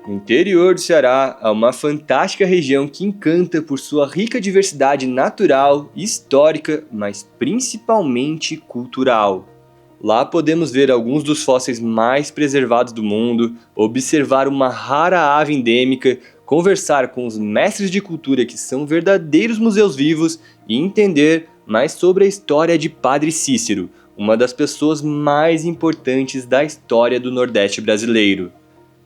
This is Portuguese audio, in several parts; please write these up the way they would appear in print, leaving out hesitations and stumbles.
O interior do Ceará é uma fantástica região que encanta por sua rica diversidade natural, histórica, mas principalmente cultural. Lá podemos ver alguns dos fósseis mais preservados do mundo, observar uma rara ave endêmica, conversar com os mestres de cultura que são verdadeiros museus vivos e entender mais sobre a história de Padre Cícero, uma das pessoas mais importantes da história do Nordeste brasileiro.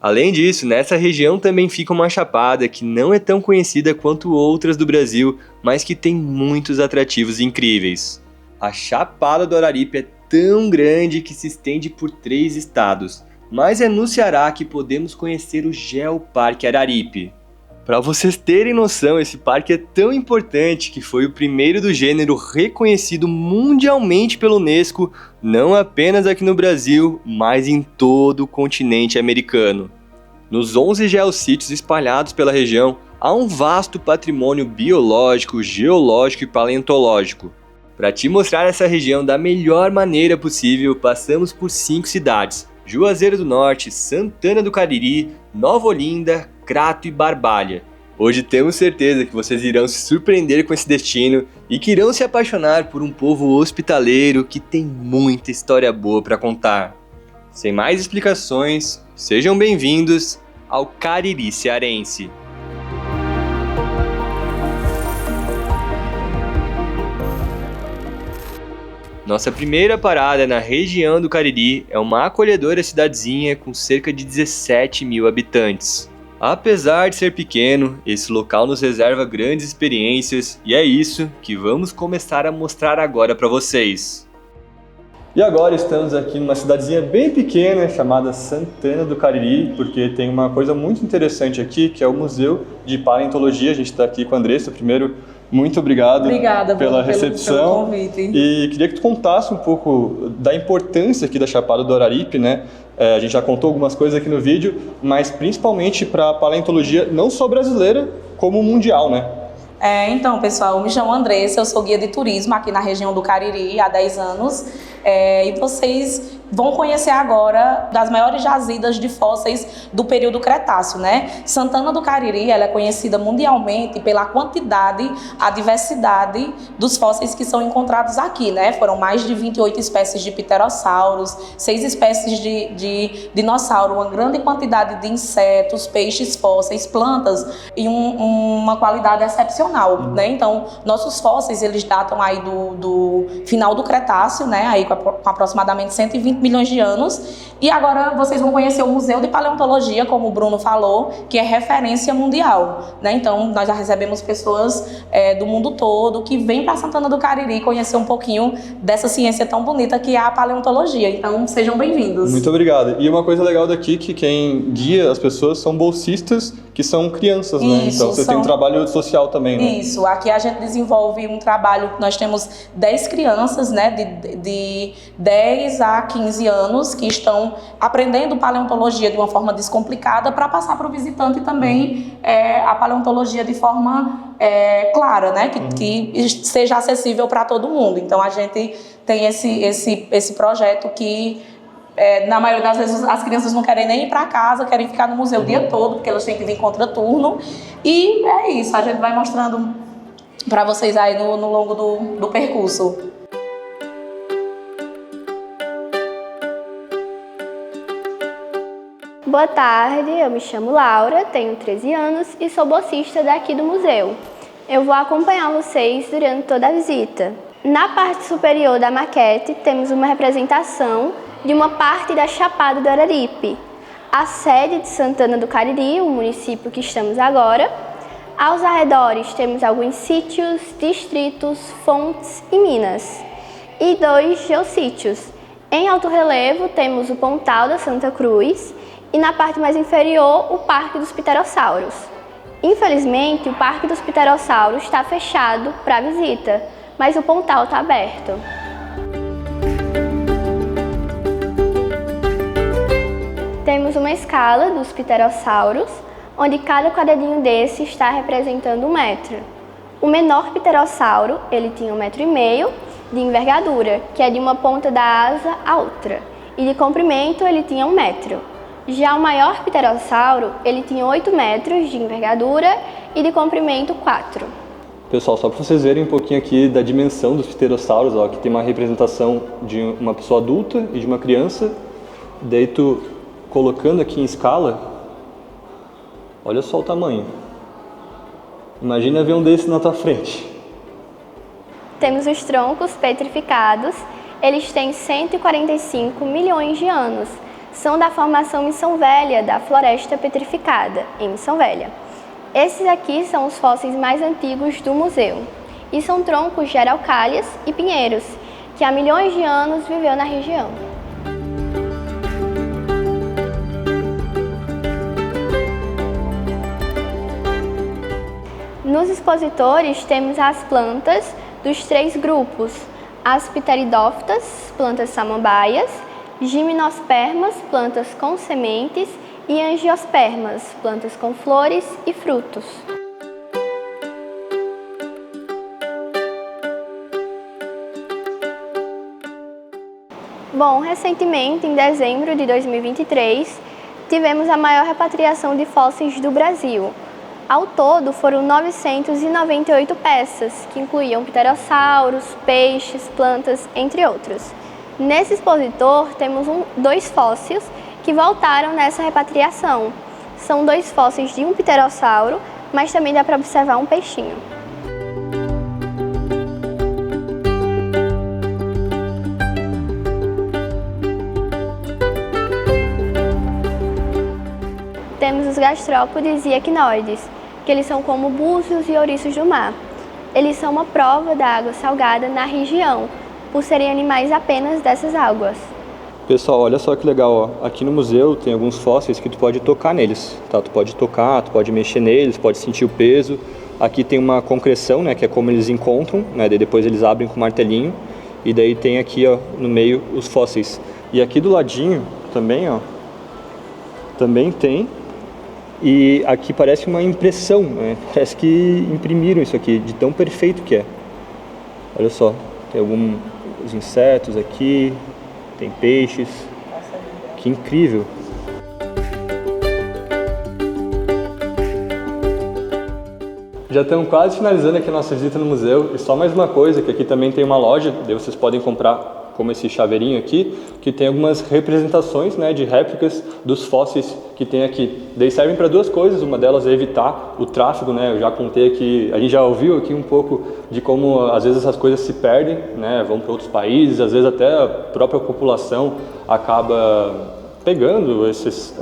Além disso, nessa região também fica uma chapada que não é tão conhecida quanto outras do Brasil, mas que tem muitos atrativos incríveis. A Chapada do Araripe é tão grande que se estende por 3 estados, mas é no Ceará que podemos conhecer o Geoparque Araripe. Para vocês terem noção, esse parque é tão importante que foi o primeiro do gênero reconhecido mundialmente pela Unesco, não apenas aqui no Brasil, mas em todo o continente americano. Nos 11 geossítios espalhados pela região, há um vasto patrimônio biológico, geológico e paleontológico. Para te mostrar essa região da melhor maneira possível, passamos por 5 cidades: Juazeiro do Norte, Santana do Cariri, Nova Olinda, Crato e Barbalha. Hoje temos certeza que vocês irão se surpreender com esse destino e que irão se apaixonar por um povo hospitaleiro que tem muita história boa para contar. Sem mais explicações, sejam bem-vindos ao Cariri Cearense. Nossa primeira parada na região do Cariri é uma acolhedora cidadezinha com cerca de 17 mil habitantes. Apesar de ser pequeno, esse local nos reserva grandes experiências e é isso que vamos começar a mostrar agora para vocês. E agora estamos aqui numa cidadezinha bem pequena chamada Santana do Cariri, porque tem uma coisa muito interessante aqui, que é o Museu de Paleontologia. A gente está aqui com a Andressa. Primeiro, muito obrigado pela recepção. Pelo convite. E queria que tu contasse um pouco da importância aqui da Chapada do Araripe, né? A gente já contou algumas coisas aqui no vídeo, mas principalmente para a paleontologia não só brasileira, como mundial, né? Então, pessoal, eu me chamo Andressa, eu sou guia de turismo aqui na região do Cariri há 10 anos. E vocês vão conhecer agora das maiores jazidas de fósseis do período Cretáceo, né? Santana do Cariri, ela é conhecida mundialmente pela quantidade, a diversidade dos fósseis que são encontrados aqui, né? Foram mais de 28 espécies de pterossauros, 6 espécies de dinossauro, uma grande quantidade de insetos, peixes, fósseis, plantas e uma qualidade excepcional, né? Então, nossos fósseis, eles datam aí do final do Cretáceo, né? Aí com aproximadamente 120 milhões de anos. E agora vocês vão conhecer o Museu de Paleontologia, como o Bruno falou, que é referência mundial, né? Então, nós já recebemos pessoas do mundo todo que vêm para Santana do Cariri conhecer um pouquinho dessa ciência tão bonita que é a paleontologia. Então, sejam bem-vindos. Muito obrigado. E uma coisa legal daqui que quem guia as pessoas são bolsistas, que são crianças, né? Isso, então, você tem um trabalho social também, né? Isso. Aqui a gente desenvolve um trabalho, nós temos 10 crianças, né? De 10 a 15 anos que estão aprendendo paleontologia de uma forma descomplicada para passar para o visitante também a paleontologia de forma clara, né? Que seja acessível para todo mundo. Então a gente tem esse projeto que na maioria das vezes as crianças não querem nem ir para casa, querem ficar no museu o dia todo, porque elas têm que vir contraturno. E é isso, a gente vai mostrando para vocês aí no longo do percurso. Boa tarde, eu me chamo Laura, tenho 13 anos e sou bolsista daqui do museu. Eu vou acompanhar vocês durante toda a visita. Na parte superior da maquete temos uma representação de uma parte da Chapada do Araripe, a sede de Santana do Cariri, o município que estamos agora. Aos arredores temos alguns sítios, distritos, fontes e minas, e 2 geossítios. Em alto relevo temos o Pontal da Santa Cruz e na parte mais inferior o Parque dos Pterossauros. Infelizmente, o Parque dos Pterossauros está fechado para visita, mas o Pontal está aberto. Temos uma escala dos pterossauros, onde cada quadradinho desse está representando 1 metro. O menor pterossauro, ele tinha 1,5 m de envergadura, que é de uma ponta da asa à outra, e de comprimento ele tinha 1 metro. Já o maior pterossauro, ele tinha 8 metros de envergadura e de comprimento 4. Pessoal, só para vocês verem um pouquinho aqui da dimensão dos pterossauros, ó, aqui tem uma representação de uma pessoa adulta e de uma criança. Daí tu colocando aqui em escala, olha só o tamanho. Imagina ver um desse na tua frente. Temos os troncos petrificados, eles têm 145 milhões de anos. São da formação Missão Velha, da floresta petrificada, em Missão Velha. Esses aqui são os fósseis mais antigos do museu. E são troncos de araucárias e pinheiros, que há milhões de anos viveu na região. Nos expositores temos as plantas dos 3 grupos, as pteridófitas, plantas samambaias, gimnospermas, plantas com sementes, e angiospermas, plantas com flores e frutos. Bom, recentemente, em dezembro de 2023, tivemos a maior repatriação de fósseis do Brasil. Ao todo, foram 998 peças, que incluíam pterossauros, peixes, plantas, entre outros. Nesse expositor, temos 2 fósseis que voltaram nessa repatriação. São 2 fósseis de um pterossauro, mas também dá para observar um peixinho. Temos os gastrópodes e equinoides, que eles são como búzios e ouriços do mar. Eles são uma prova da água salgada na região, por serem animais apenas dessas águas. Pessoal, olha só que legal, ó. Aqui no museu tem alguns fósseis que tu pode tocar neles, tá? Tu pode tocar, tu pode mexer neles, pode sentir o peso. Aqui tem uma concreção, né, que é como eles encontram, né? Daí depois eles abrem com martelinho e daí tem aqui, ó, no meio os fósseis. E aqui do ladinho também, ó, também tem. E aqui parece uma impressão, né? Parece que imprimiram isso aqui, de tão perfeito que é. Olha só, tem alguns insetos aqui. Tem peixes, que incrível! Já estamos quase finalizando aqui a nossa visita no museu e só mais uma coisa, que aqui também tem uma loja, daí vocês podem comprar como esse chaveirinho aqui, que tem algumas representações, né, de réplicas dos fósseis que tem aqui. Daí servem para 2 coisas, uma delas é evitar o tráfego, né, eu já contei aqui, a gente já ouviu aqui um pouco de como às vezes essas coisas se perdem, né, vão para outros países, às vezes até a própria população acaba pegando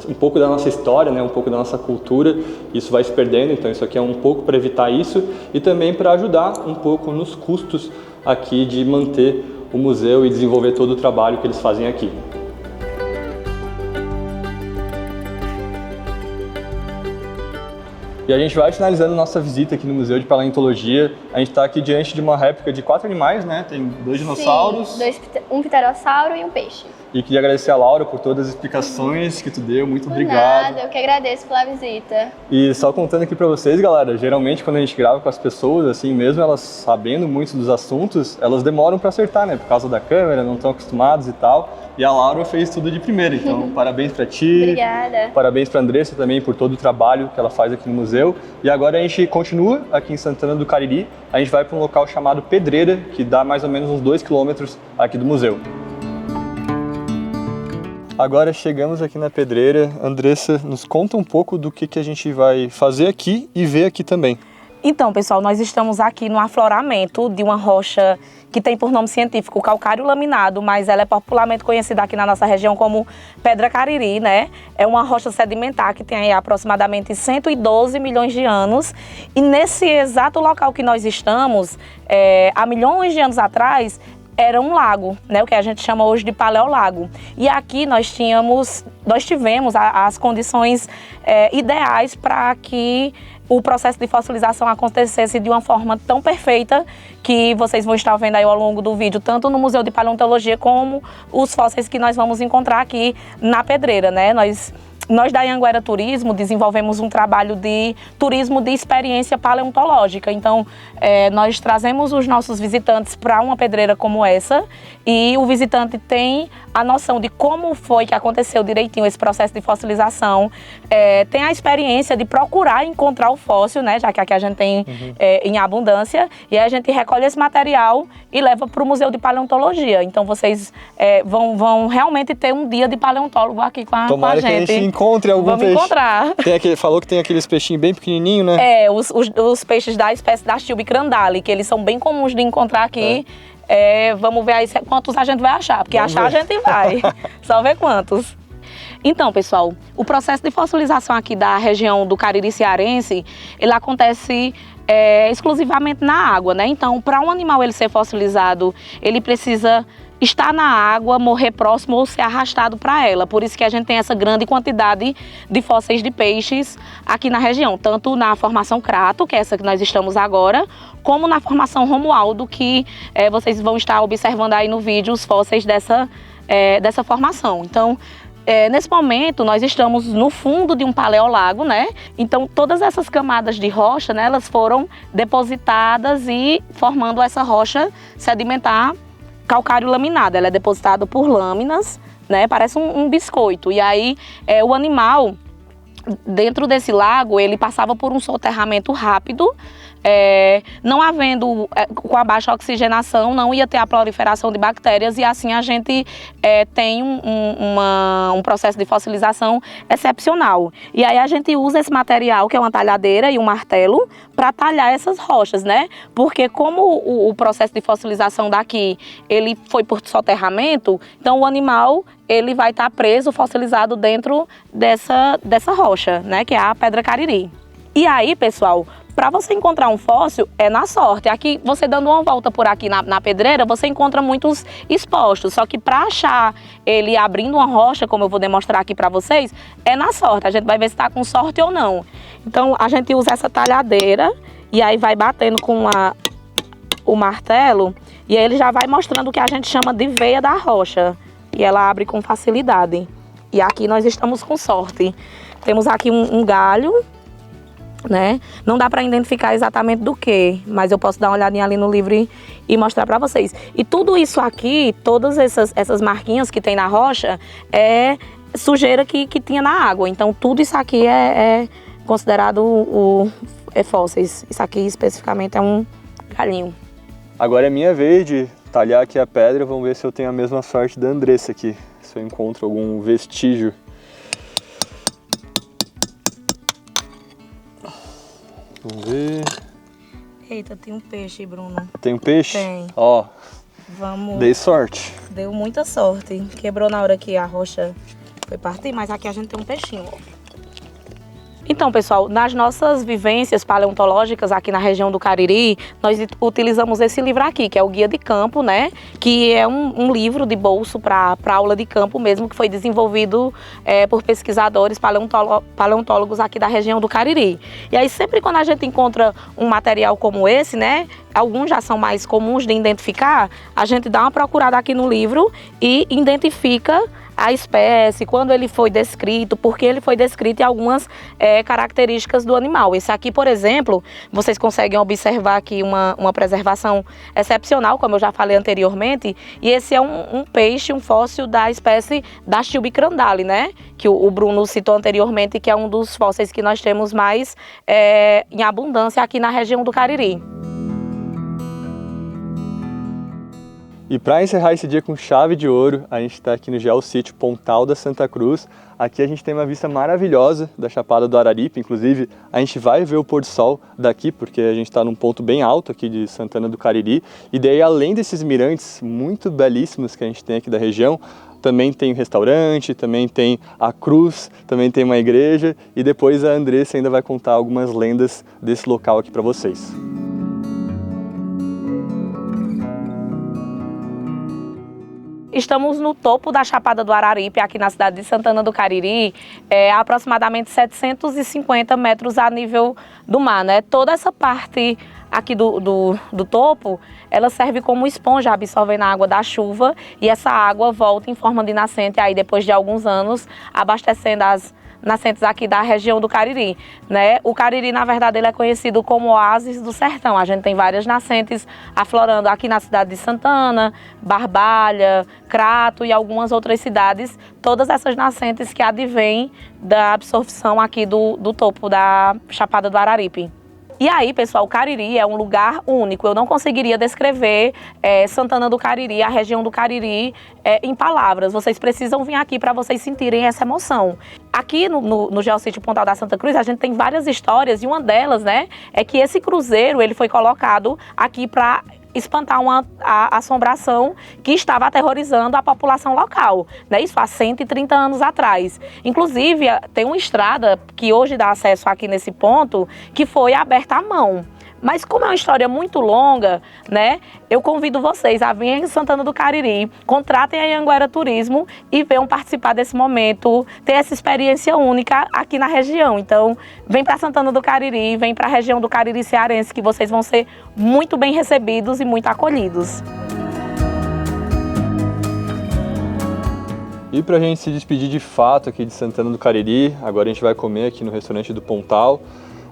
um pouco da nossa história, né, um pouco da nossa cultura, isso vai se perdendo, então isso aqui é um pouco para evitar isso e também para ajudar um pouco nos custos aqui de manter o museu e desenvolver todo o trabalho que eles fazem aqui. E a gente vai finalizando nossa visita aqui no Museu de Paleontologia. A gente está aqui diante de uma réplica de 4 animais, né? Tem 2 dinossauros. Sim, um pterossauro e um peixe. E queria agradecer a Laura por todas as explicações que tu deu. Muito obrigado. Nada, eu que agradeço pela visita. E só contando aqui pra vocês, galera, geralmente quando a gente grava com as pessoas, assim, mesmo elas sabendo muito dos assuntos, elas demoram pra acertar, né? Por causa da câmera, não estão acostumadas e tal. E a Laura fez tudo de primeira, então parabéns pra ti. Obrigada. Parabéns pra Andressa também por todo o trabalho que ela faz aqui no museu. E agora a gente continua aqui em Santana do Cariri. A gente vai para um local chamado Pedreira, que dá mais ou menos uns 2 quilômetros aqui do museu. Agora chegamos aqui na Pedreira. Andressa, nos conta um pouco do que a gente vai fazer aqui e ver aqui também. Então, pessoal, nós estamos aqui no afloramento de uma rocha que tem por nome científico calcário laminado, mas ela é popularmente conhecida aqui na nossa região como Pedra Cariri, né? É uma rocha sedimentar que tem aí aproximadamente 112 milhões de anos. E nesse exato local que nós estamos, há milhões de anos atrás, era um lago, né, o que a gente chama hoje de paleolago. E aqui nós tivemos as condições ideais para que o processo de fossilização acontecesse de uma forma tão perfeita que vocês vão estar vendo aí ao longo do vídeo, tanto no Museu de Paleontologia como os fósseis que nós vamos encontrar aqui na Pedreira, né? Nós Nós da Anhanguera Turismo desenvolvemos um trabalho de turismo de experiência paleontológica. Então, nós trazemos os nossos visitantes para uma pedreira como essa e o visitante tem a noção de como foi que aconteceu direitinho esse processo de fossilização, tem a experiência de procurar encontrar o fóssil, né, já que aqui a gente tem em abundância, e aí a gente recolhe esse material e leva para o Museu de Paleontologia. Então, vocês vão realmente ter um dia de paleontólogo aqui com a gente. Tomara que a gente encontre algum Vamos peixe. Encontrar. Falou que tem aqueles peixinhos bem pequenininhos, né? Os peixes da espécie da Stilbe-Crandali, que eles são bem comuns de encontrar aqui. Vamos ver aí quantos a gente vai achar, porque achar a gente vai. Só ver quantos. Então, pessoal, o processo de fossilização aqui da região do Cariri cearense, ele acontece exclusivamente na água, né? Então, para um animal ele ser fossilizado, ele precisa estar na água, morrer próximo ou ser arrastado para ela. Por isso que a gente tem essa grande quantidade de fósseis de peixes aqui na região, tanto na formação Crato, que é essa que nós estamos agora, como na formação Romualdo, que vocês vão estar observando aí no vídeo os fósseis dessa formação. Então, nesse momento, nós estamos no fundo de um paleolago, né? Então, todas essas camadas de rocha, né, elas foram depositadas e formando essa rocha sedimentar calcário laminado. Ela é depositada por lâminas, né? Parece um biscoito. E aí, o animal, dentro desse lago, ele passava por um soterramento rápido. Não havendo, com a baixa oxigenação, não ia ter a proliferação de bactérias e assim a gente tem um processo de fossilização excepcional. E aí a gente usa esse material, que é uma talhadeira e um martelo, para talhar essas rochas, né? Porque como o processo de fossilização daqui, ele foi por soterramento, então o animal, ele vai estar preso, fossilizado dentro dessa rocha, né? Que é a Pedra Cariri. E aí, pessoal, para você encontrar um fóssil, é na sorte. Aqui, você dando uma volta por aqui na pedreira, você encontra muitos expostos. Só que para achar ele abrindo uma rocha, como eu vou demonstrar aqui para vocês, é na sorte. A gente vai ver se está com sorte ou não. Então, a gente usa essa talhadeira e aí vai batendo com o martelo e aí ele já vai mostrando o que a gente chama de veia da rocha. E ela abre com facilidade. E aqui nós estamos com sorte. Temos aqui um galho, né? Não dá para identificar exatamente do que, mas eu posso dar uma olhadinha ali no livro e mostrar para vocês. E tudo isso aqui, todas essas marquinhas que tem na rocha, é sujeira que tinha na água. Então tudo isso aqui é considerado fósseis. Isso aqui especificamente é um galinho. Agora é minha vez de talhar aqui a pedra. Vamos ver se eu tenho a mesma sorte da Andressa aqui, se eu encontro algum vestígio. Vamos ver. Eita, tem um peixe, Bruno. Tem um peixe? Tem. Ó, vamos. Dei sorte. Deu muita sorte. Quebrou na hora que a rocha foi partir, mas aqui a gente tem um peixinho, ó. Então, pessoal, nas nossas vivências paleontológicas aqui na região do Cariri, nós utilizamos esse livro aqui, que é o Guia de Campo, né? Que é um livro de bolso para aula de campo mesmo, que foi desenvolvido por pesquisadores paleontólogos aqui da região do Cariri. E aí, sempre quando a gente encontra um material como esse, né? Alguns já são mais comuns de identificar, a gente dá uma procurada aqui no livro e identifica a espécie, quando ele foi descrito, por que ele foi descrito e algumas características do animal. Esse aqui, por exemplo, vocês conseguem observar aqui uma preservação excepcional, como eu já falei anteriormente, e esse é um peixe, um fóssil da espécie da Stilbe-Crandali, né? Que o Bruno citou anteriormente, que é um dos fósseis que nós temos mais em abundância aqui na região do Cariri. E para encerrar esse dia com chave de ouro, a gente está aqui no Geossítio Pontal da Santa Cruz. Aqui a gente tem uma vista maravilhosa da Chapada do Araripe. Inclusive, a gente vai ver o pôr do sol daqui, porque a gente está num ponto bem alto aqui de Santana do Cariri. E daí, além desses mirantes muito belíssimos que a gente tem aqui da região, também tem um restaurante, também tem a cruz, também tem uma igreja. E depois a Andressa ainda vai contar algumas lendas desse local aqui para vocês. Estamos no topo da Chapada do Araripe, aqui na cidade de Santana do Cariri, a aproximadamente 750 metros a nível do mar, né? Toda essa parte aqui do topo, ela serve como esponja, absorvendo a água da chuva, e essa água volta em forma de nascente aí depois de alguns anos, abastecendo nascentes aqui da região do Cariri, né? O Cariri, na verdade, ele é conhecido como oásis do sertão. A gente tem várias nascentes aflorando aqui na cidade de Santana, Barbalha, Crato e algumas outras cidades. Todas essas nascentes que advêm da absorção aqui do topo da Chapada do Araripe. E aí, pessoal, o Cariri é um lugar único. Eu não conseguiria descrever Santana do Cariri, a região do Cariri, em palavras. Vocês precisam vir aqui para vocês sentirem essa emoção. Aqui no Geossítio Pontal da Santa Cruz, a gente tem várias histórias e uma delas, né, é que esse cruzeiro ele foi colocado aqui para espantar a assombração que estava aterrorizando a população local, né? Isso há 130 anos atrás. Inclusive, tem uma estrada que hoje dá acesso aqui nesse ponto, que foi aberta à mão. Mas como é uma história muito longa, né, eu convido vocês a virem em Santana do Cariri, contratem a Anhanguera Turismo e venham participar desse momento, ter essa experiência única aqui na região. Então, vem para Santana do Cariri, vem para a região do Cariri cearense, que vocês vão ser muito bem recebidos e muito acolhidos. E pra gente se despedir de fato aqui de Santana do Cariri, agora a gente vai comer aqui no restaurante do Pontal.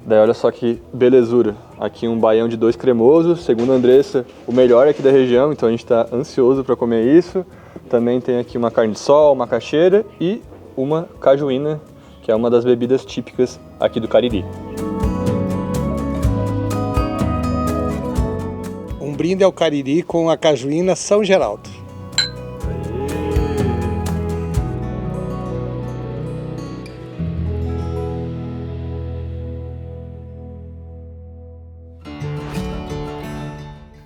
Daí olha só que belezura, aqui um baião de 2 cremosos, segundo a Andressa, o melhor aqui da região, então a gente está ansioso para comer isso. Também tem aqui uma carne de sol, macaxeira e uma cajuína, que é uma das bebidas típicas aqui do Cariri. Um brinde ao Cariri com a cajuína São Geraldo.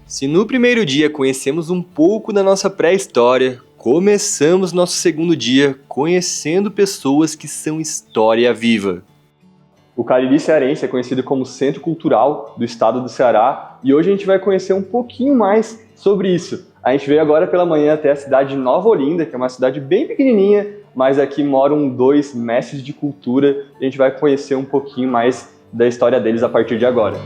Se no primeiro dia conhecemos um pouco da nossa pré-história, começamos nosso segundo dia conhecendo pessoas que são história viva. O Cariri cearense é conhecido como Centro Cultural do Estado do Ceará e hoje a gente vai conhecer um pouquinho mais sobre isso. A gente veio agora pela manhã até a cidade de Nova Olinda, que é uma cidade bem pequenininha, mas aqui moram 2 mestres de cultura e a gente vai conhecer um pouquinho mais da história deles a partir de agora.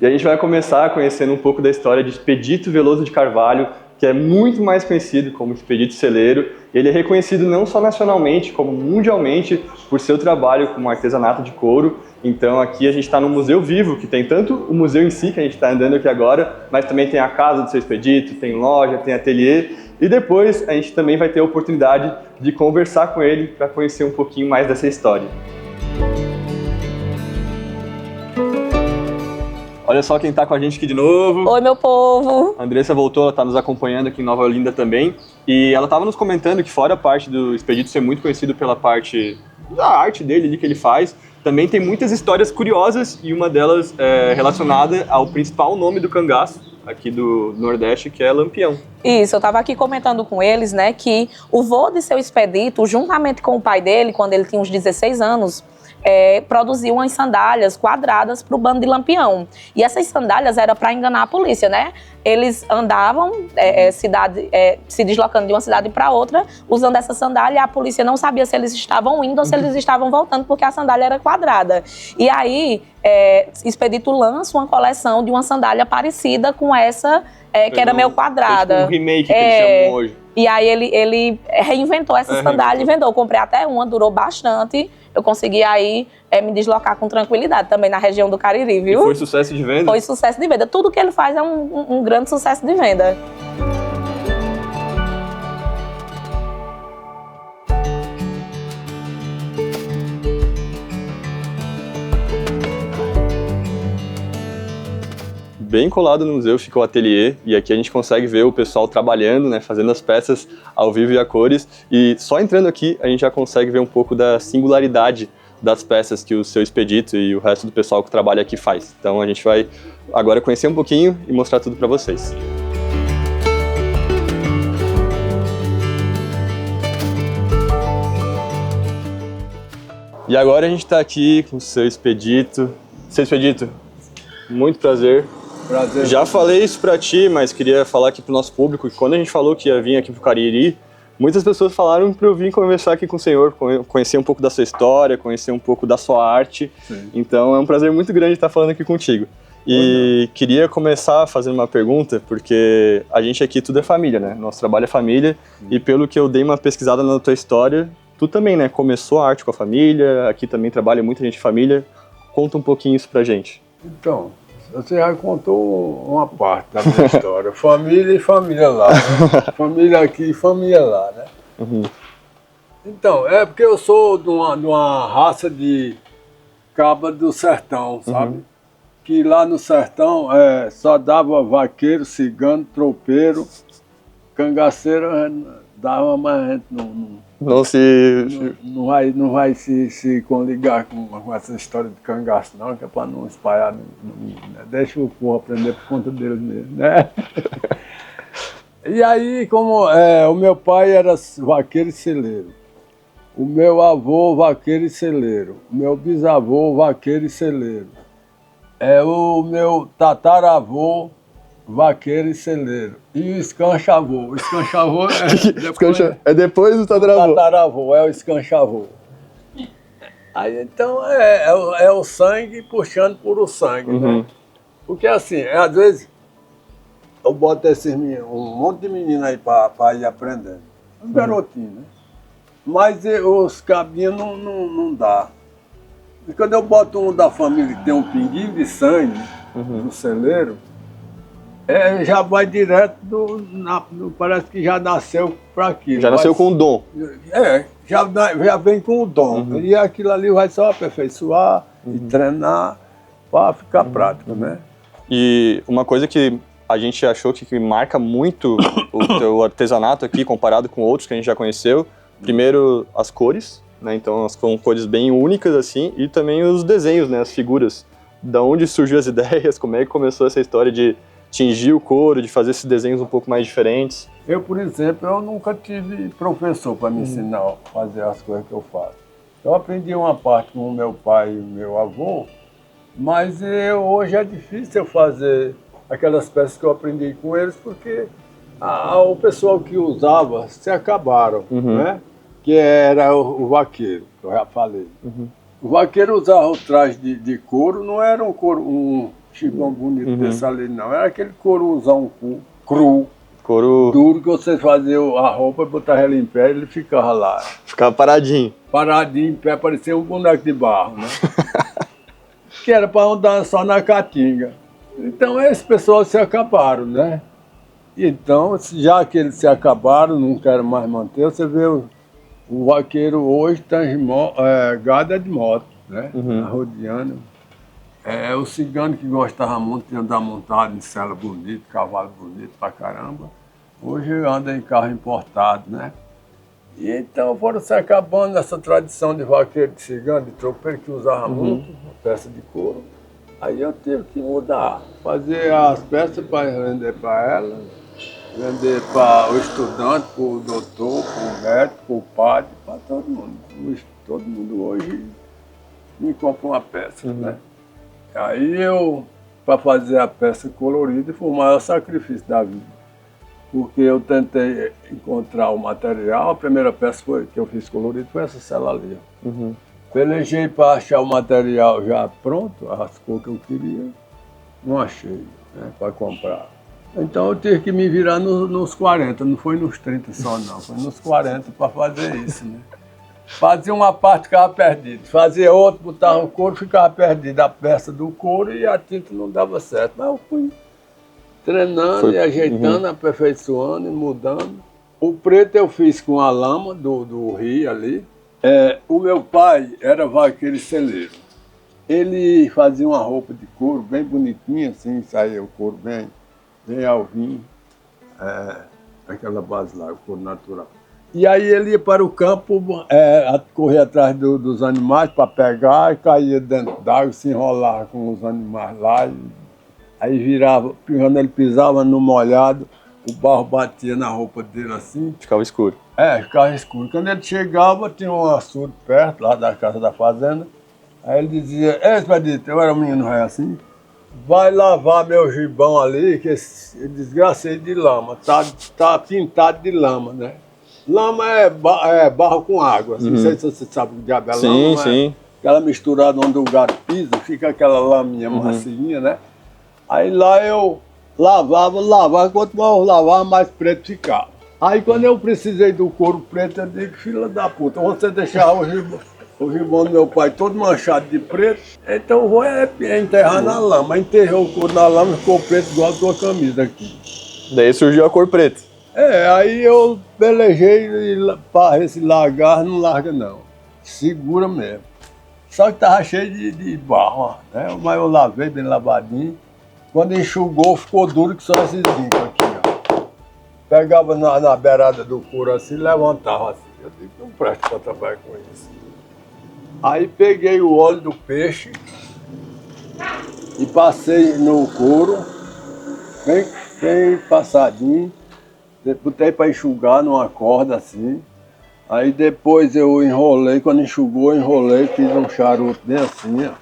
E a gente vai começar conhecendo um pouco da história de Expedito Veloso de Carvalho, que é muito mais conhecido como Expedito Celeiro. Ele é reconhecido não só nacionalmente, como mundialmente, por seu trabalho como artesanato de couro. Então aqui a gente está no Museu Vivo, que tem tanto o museu em si, que a gente está andando aqui agora, mas também tem a casa do seu Expedito, tem loja, tem ateliê. E depois a gente também vai ter a oportunidade de conversar com ele para conhecer um pouquinho mais dessa história. Olha só quem tá com a gente aqui de novo. Oi, meu povo! A Andressa voltou, ela tá nos acompanhando aqui em Nova Olinda também. E ela tava nos comentando que fora a parte do Expedito ser muito conhecido pela parte da arte dele ali que ele faz, também tem muitas histórias curiosas e uma delas é relacionada ao principal nome do cangaço aqui do Nordeste, que é Lampião. Isso, eu estava aqui comentando com eles, né, que o vô de seu Expedito, juntamente com o pai dele, quando ele tinha uns 16 anos, produziu umas sandálias quadradas para o bando de Lampião. E essas sandálias eram para enganar a polícia, né? Eles andavam se deslocando de uma cidade para outra, usando essa sandália, e a polícia não sabia se eles estavam indo ou se eles estavam voltando, porque a sandália era quadrada. E aí, Expedito lança uma coleção de uma sandália parecida com essa, que era meio quadrada. Tipo um remake que eles chamam hoje. E aí ele reinventou essa sandália e vendeu. Eu comprei até uma, durou bastante. Eu consegui aí me deslocar com tranquilidade também na região do Cariri, viu? E foi sucesso de venda? Foi sucesso de venda. Tudo que ele faz é um grande sucesso de venda. Bem colado no museu fica o ateliê, e aqui a gente consegue ver o pessoal trabalhando, né, fazendo as peças ao vivo e a cores, e só entrando aqui a gente já consegue ver um pouco da singularidade das peças que o seu Expedito e o resto do pessoal que trabalha aqui faz. Então a gente vai agora conhecer um pouquinho e mostrar tudo para vocês. E agora a gente está aqui com o seu Expedito. Seu Expedito, muito prazer. Prazer. Já falei isso pra ti, mas queria falar aqui pro nosso público que quando a gente falou que ia vir aqui pro Cariri, muitas pessoas falaram para eu vir conversar aqui com o senhor, conhecer um pouco da sua história, conhecer um pouco da sua arte. Sim. Então é um prazer muito grande estar falando aqui contigo. E queria começar fazendo uma pergunta, porque a gente aqui tudo é família, né? Nosso trabalho é família, e pelo que eu dei uma pesquisada na tua história, Tu também, né? Começou a arte com a família, aqui também trabalha muita gente de família. Conta um pouquinho isso pra gente. Então, você já contou uma parte da minha história. Família e família lá, né? Família aqui e família lá, né? Uhum. Então, é porque eu sou de uma raça de cabra do sertão, sabe? Que lá no sertão só dava vaqueiro, cigano, tropeiro, cangaceiro, dava, mas a gente não vai se coligar com essa história de cangaço, não, que é para não espalhar. Né? Deixa o povo aprender por conta deles mesmo, né? E aí, como o meu pai era vaqueiro e celeiro, o meu avô vaqueiro e celeiro, o meu bisavô vaqueiro e celeiro, o meu tataravô vaqueiro e celeiro. E o escanchavô. O escanchavô é depois do tataravô. O tataravô é o escanchavô. Aí então é o sangue puxando por o sangue, né? Porque assim, às vezes eu boto um monte de menino aí para ir aprendendo. Um garotinho, né? Mas os cabinhos não dá. E quando eu boto um da família que tem um pinguinho de sangue no celeiro, já vai direto parece que já nasceu para aquilo. Já nasceu com o dom. Já vem com o dom. E aquilo ali vai só aperfeiçoar e treinar para ficar prático, né? E uma coisa que a gente achou que marca muito o teu artesanato aqui, comparado com outros que a gente já conheceu, primeiro as cores, né? Então são cores bem únicas assim, e também os desenhos, né? As figuras. Da onde surgiu as ideias, como é que começou essa história de tingir o couro, de fazer esses desenhos um pouco mais diferentes? Eu, por exemplo, eu nunca tive professor para me ensinar a fazer as coisas que eu faço. Eu aprendi uma parte com o meu pai e o meu avô, mas hoje é difícil eu fazer aquelas peças que eu aprendi com eles, porque o pessoal que usava se acabaram, né? Que era o vaqueiro, que eu já falei. O vaqueiro usava o traje de couro, não era um chibão bonito desse ali, não. Era aquele courozão cru, couro duro, que você fazia a roupa e botava ele em pé e ele ficava lá. Ficava paradinho. Paradinho em pé, parecia um boneco de barro, né? Que era para andar só na caatinga. Então esses pessoal se acabaram, né? Então, já que eles se acabaram, não querem mais manter, você vê o vaqueiro hoje está gado de moto, né? Rodeando. O cigano que gostava muito de andar montado em sela bonito, cavalo bonito pra caramba, hoje anda em carro importado, né? E então foram se acabando essa tradição de vaqueiro, de cigano, de tropeiro, que usava muito peça de couro. Aí eu tive que mudar, fazer as peças para vender para ela, vender para o estudante, para o doutor, para o médico, para o padre, para todo mundo. Todo mundo hoje me compra uma peça, né? Aí para fazer a peça colorida, foi o maior sacrifício da vida. Porque eu tentei encontrar o material, a primeira peça que eu fiz colorida foi essa cela ali. Pelejei para achar o material já pronto, as cores que eu queria, não achei, né, para comprar. Então eu tive que me virar nos 40, não foi nos 30 só não, foi nos 40 para fazer isso, né? Fazia uma parte, ficava perdida, fazia outra, botava o couro, ficava perdida a peça do couro e a tinta não dava certo. Mas eu fui treinando e ajeitando, aperfeiçoando e mudando. O preto eu fiz com a lama do rio ali. O meu pai era vaqueiro e celeiro. Ele fazia uma roupa de couro bem bonitinha, assim, saía o couro bem alvinho, aquela base lá, o couro natural. E aí ele ia para o campo correr atrás dos animais para pegar, e caía dentro d'água, se enrolava com os animais lá, aí virava, quando ele pisava no molhado, o barro batia na roupa dele assim. Ficava escuro. Ficava escuro. Quando ele chegava, tinha um açude perto, lá da casa da fazenda, aí ele dizia: Expedito, eu era um menino rei assim, vai lavar meu gibão ali, que esse desgracei de lama, tá pintado de lama, né? Lama é barro com água, não sei se você sabe o que diabo é lama, sim. Aquela misturada onde o gato pisa, fica aquela laminha macinha, né? Aí lá eu lavava, quanto mais eu lavava, mais preto ficava. Aí quando eu precisei do couro preto, eu digo, filha da puta, você deixar o gibão do meu pai todo manchado de preto, então eu vou enterrar na lama. Enterrou o couro na lama e ficou preto igual a tua camisa aqui. Daí surgiu a cor preta. Aí eu pelejei e para esse lagar, não larga não. Segura mesmo. Só que tava cheio de barro, né? Mas eu lavei bem lavadinho. Quando enxugou, ficou duro que só esses zincos aqui, ó. Pegava na beirada do couro assim, levantava assim. Eu digo, não presta para trabalhar com isso. Aí peguei o óleo do peixe e passei no couro, bem passadinho. Botei para enxugar numa corda assim. Aí depois eu enrolei, quando enxugou, enrolei, fiz um charuto bem assim, ó.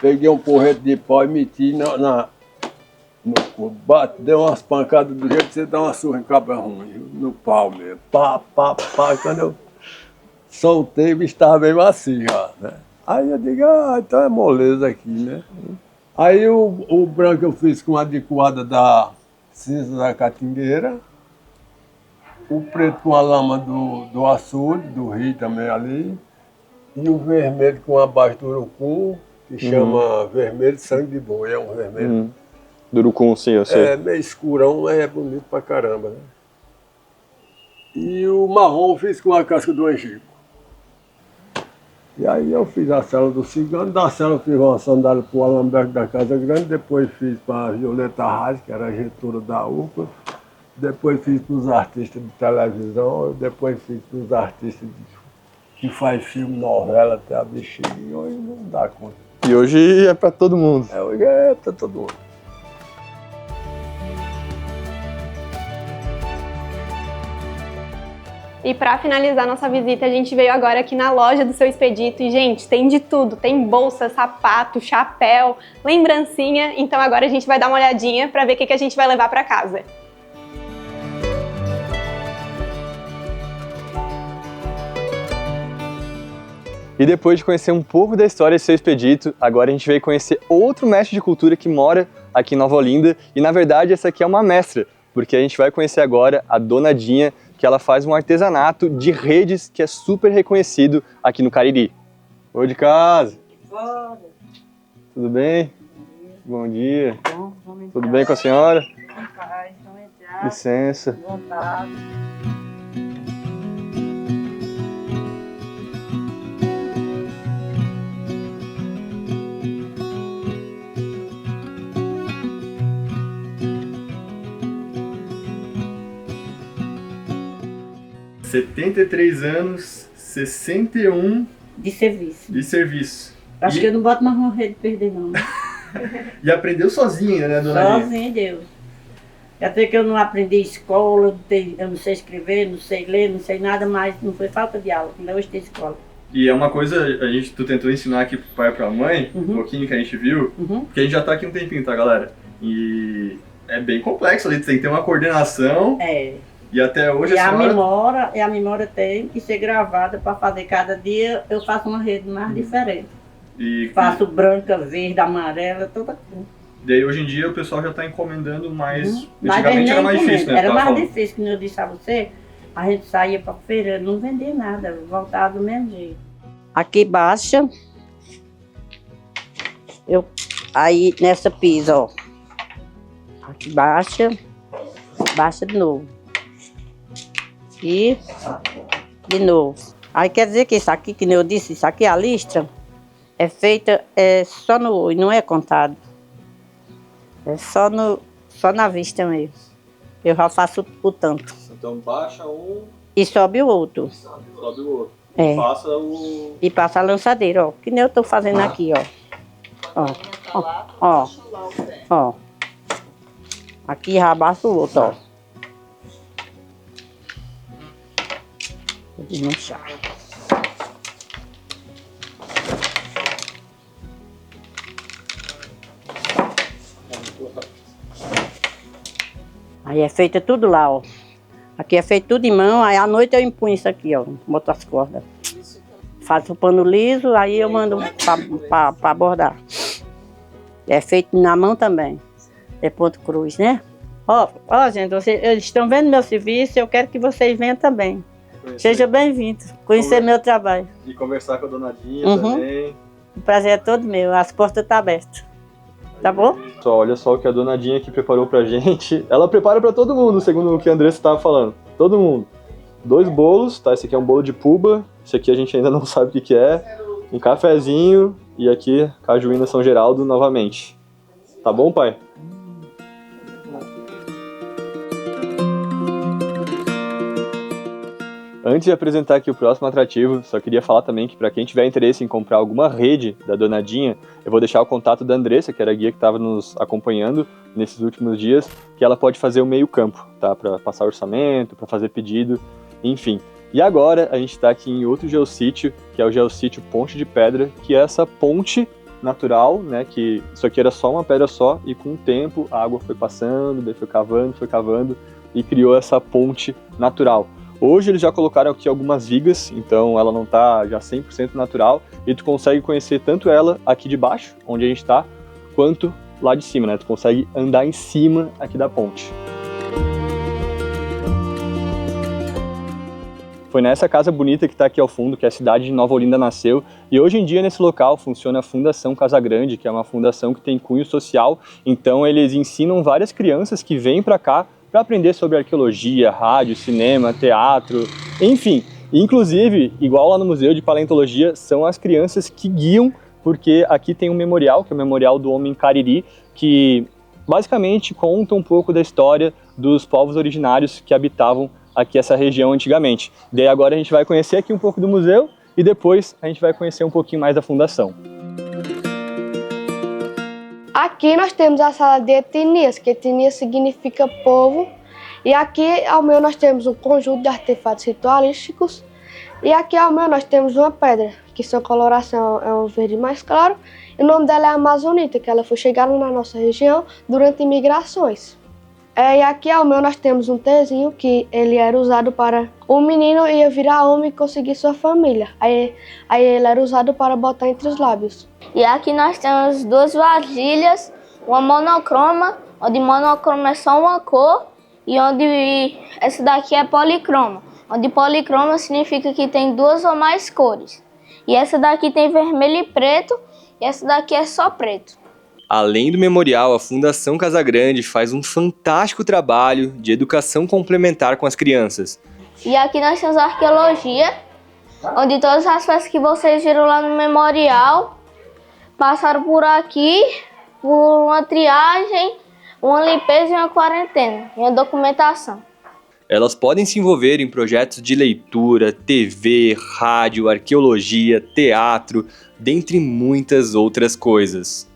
Peguei um porrete de pau e meti no couro. Deu umas pancadas do jeito que você dá uma surra em cabra ruim, no pau mesmo. Pá. Quando eu soltei, o bicho estava bem macio já, né? Aí eu digo, então é moleza aqui, né? Aí o branco eu fiz com a adequada da cinza da catingueira, o preto com a lama do açude, do rio também ali, e o vermelho com a base do urucum, que chama vermelho sangue de boi, é um vermelho. Do urucum, sim, eu sei. É meio escurão, mas é bonito pra caramba, né? E o marrom eu fiz com a casca do angico. E aí eu fiz a cela do cigano, da cela eu fiz uma sandália pro Alamberto da Casa Grande, depois fiz para Violeta Reis, que era a gestora da UPA, depois fiz para os artistas de televisão, depois fiz para os artistas que faz filme, novela, até a bexiga, hoje não dá conta. E hoje é para todo mundo. Hoje é para todo mundo. E para finalizar nossa visita, a gente veio agora aqui na loja do Seu Expedito e, gente, tem de tudo. Tem bolsa, sapato, chapéu, lembrancinha. Então agora a gente vai dar uma olhadinha para ver o que a gente vai levar para casa. E depois de conhecer um pouco da história do Seu Expedito, agora a gente veio conhecer outro mestre de cultura que mora aqui em Nova Olinda. E na verdade essa aqui é uma mestra, porque a gente vai conhecer agora a Dona Dinha, que ela faz um artesanato de redes que é super reconhecido aqui no Cariri. Oi de casa. Bora. Tudo bem? Bom dia. Bom, vamos entrar. Tudo bem com a senhora? Paz, vamos entrar. Licença. Vontade. – 73 anos, 61 De serviço. de serviço. Acho que eu não boto mais uma rede perder, não. E aprendeu sozinha, né, dona Dinha? Sozinha, Deus. Até que eu não aprendi escola, eu não sei escrever, não sei ler, não sei nada, mas não foi falta de aula, ainda hoje tem escola. E é uma coisa, tu tentou ensinar aqui pro pai e pra mãe, um pouquinho que a gente viu, porque a gente já tá aqui um tempinho, tá, galera? E é bem complexo ali, tem que ter uma coordenação. É. E até hoje a memória tem que ser gravada para fazer cada dia, eu faço uma rede mais diferente. Faço branca, verde, amarela, toda cor. Daí hoje em dia o pessoal já está encomendando mais. Mas Antigamente era mais difícil, né? Era mais difícil, como eu disse a você, a gente saía para feira, não vendia nada, voltava do mesmo jeito. Aqui baixa, aí nessa pisa, ó. Aqui baixa de novo. E de novo. Aí quer dizer que isso aqui, que eu disse, isso aqui, a listra, é feita só no olho, não é contado. É só na vista mesmo. Eu já faço o tanto. Então baixa um e sobe o outro. Sobe o outro. É. E passa a lançadeira, ó. Que nem eu tô fazendo aqui, ó. Ó. Aqui já abaixa o outro, ó. Vou desmanchar. Aí é feito tudo lá, ó. Aqui é feito tudo em mão, aí à noite eu empunho isso aqui, ó. Boto as cordas. Faço o pano liso, aí eu mando pra bordar. É feito na mão também. É ponto cruz, né? Ó, gente, eles estão vendo meu serviço, eu quero que vocês venham também. Seja bem-vindo, conhecer meu trabalho. E conversar com a dona Dinha também. O prazer é todo meu, as portas estão abertas. Tá bom? Olha só o que a dona Dinha aqui preparou pra gente. Ela prepara pra todo mundo, segundo o que a Andressa estava falando. Todo mundo. 2 bolos, tá? Esse aqui é um bolo de puba. Esse aqui a gente ainda não sabe o que é. Um cafezinho. E aqui, cajuína São Geraldo novamente. Tá bom, pai? Antes de apresentar aqui o próximo atrativo, só queria falar também que para quem tiver interesse em comprar alguma rede da Dona Dinha, eu vou deixar o contato da Andressa, que era a guia que estava nos acompanhando nesses últimos dias, que ela pode fazer o meio campo, tá? Para passar orçamento, para fazer pedido, enfim. E agora a gente está aqui em outro geossítio, que é o geossítio Ponte de Pedra, que é essa ponte natural, né? Que isso aqui era só uma pedra só e com o tempo a água foi passando, daí foi cavando e criou essa ponte natural. Hoje eles já colocaram aqui algumas vigas, então ela não está já 100% natural e tu consegue conhecer tanto ela aqui de baixo, onde a gente está, quanto lá de cima, né? Tu consegue andar em cima aqui da ponte. Foi nessa casa bonita que está aqui ao fundo que a cidade de Nova Olinda nasceu, e hoje em dia nesse local funciona a Fundação Casa Grande, que é uma fundação que tem cunho social, então eles ensinam várias crianças que vêm para cá para aprender sobre arqueologia, rádio, cinema, teatro, enfim. Inclusive, igual lá no Museu de Paleontologia, são as crianças que guiam, porque aqui tem um memorial, que é o Memorial do Homem Cariri, que basicamente conta um pouco da história dos povos originários que habitavam aqui essa região antigamente. Daí agora a gente vai conhecer aqui um pouco do museu e depois a gente vai conhecer um pouquinho mais da fundação. Aqui nós temos a sala de etnias, que etnia significa povo. E aqui ao meio nós temos um conjunto de artefatos ritualísticos. E aqui ao meio nós temos uma pedra, que sua coloração é um verde mais claro. E o nome dela é Amazonita, que ela foi chegada na nossa região durante migrações. E aqui ao meio nós temos um tezinho que ele era usado para... O menino ia virar homem e conseguir sua família. Aí ele era usado para botar entre os lábios. E aqui nós temos 2 vasilhas, uma monocroma, onde monocroma é só uma cor, e onde essa daqui é policroma, onde policroma significa que tem 2 ou mais cores. E essa daqui tem vermelho e preto, e essa daqui é só preto. Além do memorial, a Fundação Casa Grande faz um fantástico trabalho de educação complementar com as crianças. E aqui nós temos a arqueologia, onde todas as peças que vocês viram lá no memorial passaram por aqui, por uma triagem, uma limpeza e uma quarentena, e uma documentação. Elas podem se envolver em projetos de leitura, TV, rádio, arqueologia, teatro, dentre muitas outras coisas.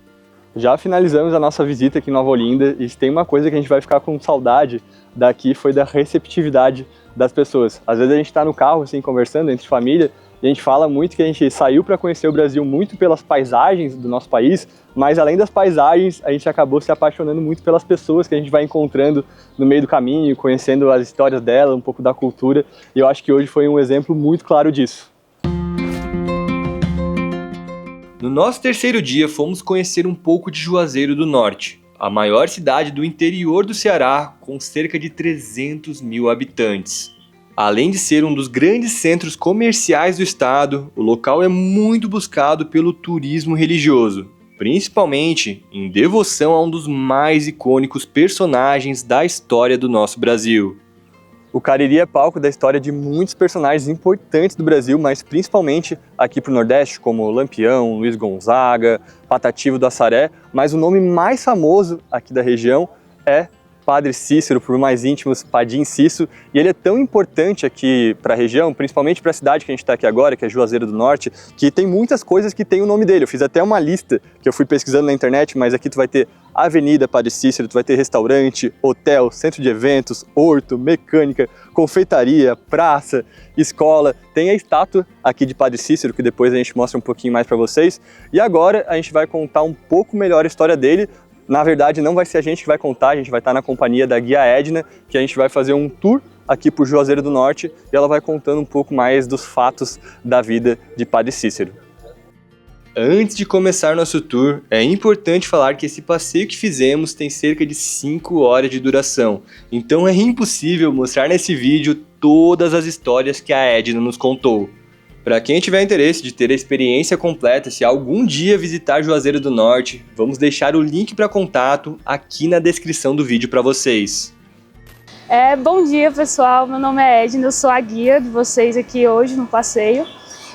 Já finalizamos a nossa visita aqui em Nova Olinda e tem uma coisa que a gente vai ficar com saudade daqui, foi da receptividade das pessoas. Às vezes a gente está no carro assim, conversando entre família e a gente fala muito que a gente saiu para conhecer o Brasil muito pelas paisagens do nosso país, mas além das paisagens a gente acabou se apaixonando muito pelas pessoas que a gente vai encontrando no meio do caminho, conhecendo as histórias dela, um pouco da cultura, e eu acho que hoje foi um exemplo muito claro disso. No nosso terceiro dia, fomos conhecer um pouco de Juazeiro do Norte, a maior cidade do interior do Ceará, com cerca de 300 mil habitantes. Além de ser um dos grandes centros comerciais do estado, o local é muito buscado pelo turismo religioso, principalmente em devoção a um dos mais icônicos personagens da história do nosso Brasil. O Cariri é palco da história de muitos personagens importantes do Brasil, mas principalmente aqui para o Nordeste, como Lampião, Luiz Gonzaga, Patativa do Assaré, mas o nome mais famoso aqui da região é Padre Cícero, por mais íntimos, Padim Cício, e ele é tão importante aqui para a região, principalmente para a cidade que a gente está aqui agora, que é Juazeiro do Norte, que tem muitas coisas que tem o nome dele. Eu fiz até uma lista que eu fui pesquisando na internet, mas aqui tu vai ter Avenida Padre Cícero, tu vai ter restaurante, hotel, centro de eventos, horto, mecânica, confeitaria, praça, escola. Tem a estátua aqui de Padre Cícero, que depois a gente mostra um pouquinho mais para vocês. E agora a gente vai contar um pouco melhor a história dele. Na verdade, não vai ser a gente que vai contar, a gente vai estar na companhia da guia Edna, que a gente vai fazer um tour aqui por Juazeiro do Norte e ela vai contando um pouco mais dos fatos da vida de Padre Cícero. Antes de começar nosso tour, é importante falar que esse passeio que fizemos tem cerca de 5 horas de duração, então é impossível mostrar nesse vídeo todas as histórias que a Edna nos contou. Para quem tiver interesse de ter a experiência completa, se algum dia visitar Juazeiro do Norte, vamos deixar o link para contato aqui na descrição do vídeo para vocês. Bom dia, pessoal, meu nome é Edna, eu sou a guia de vocês aqui hoje no passeio.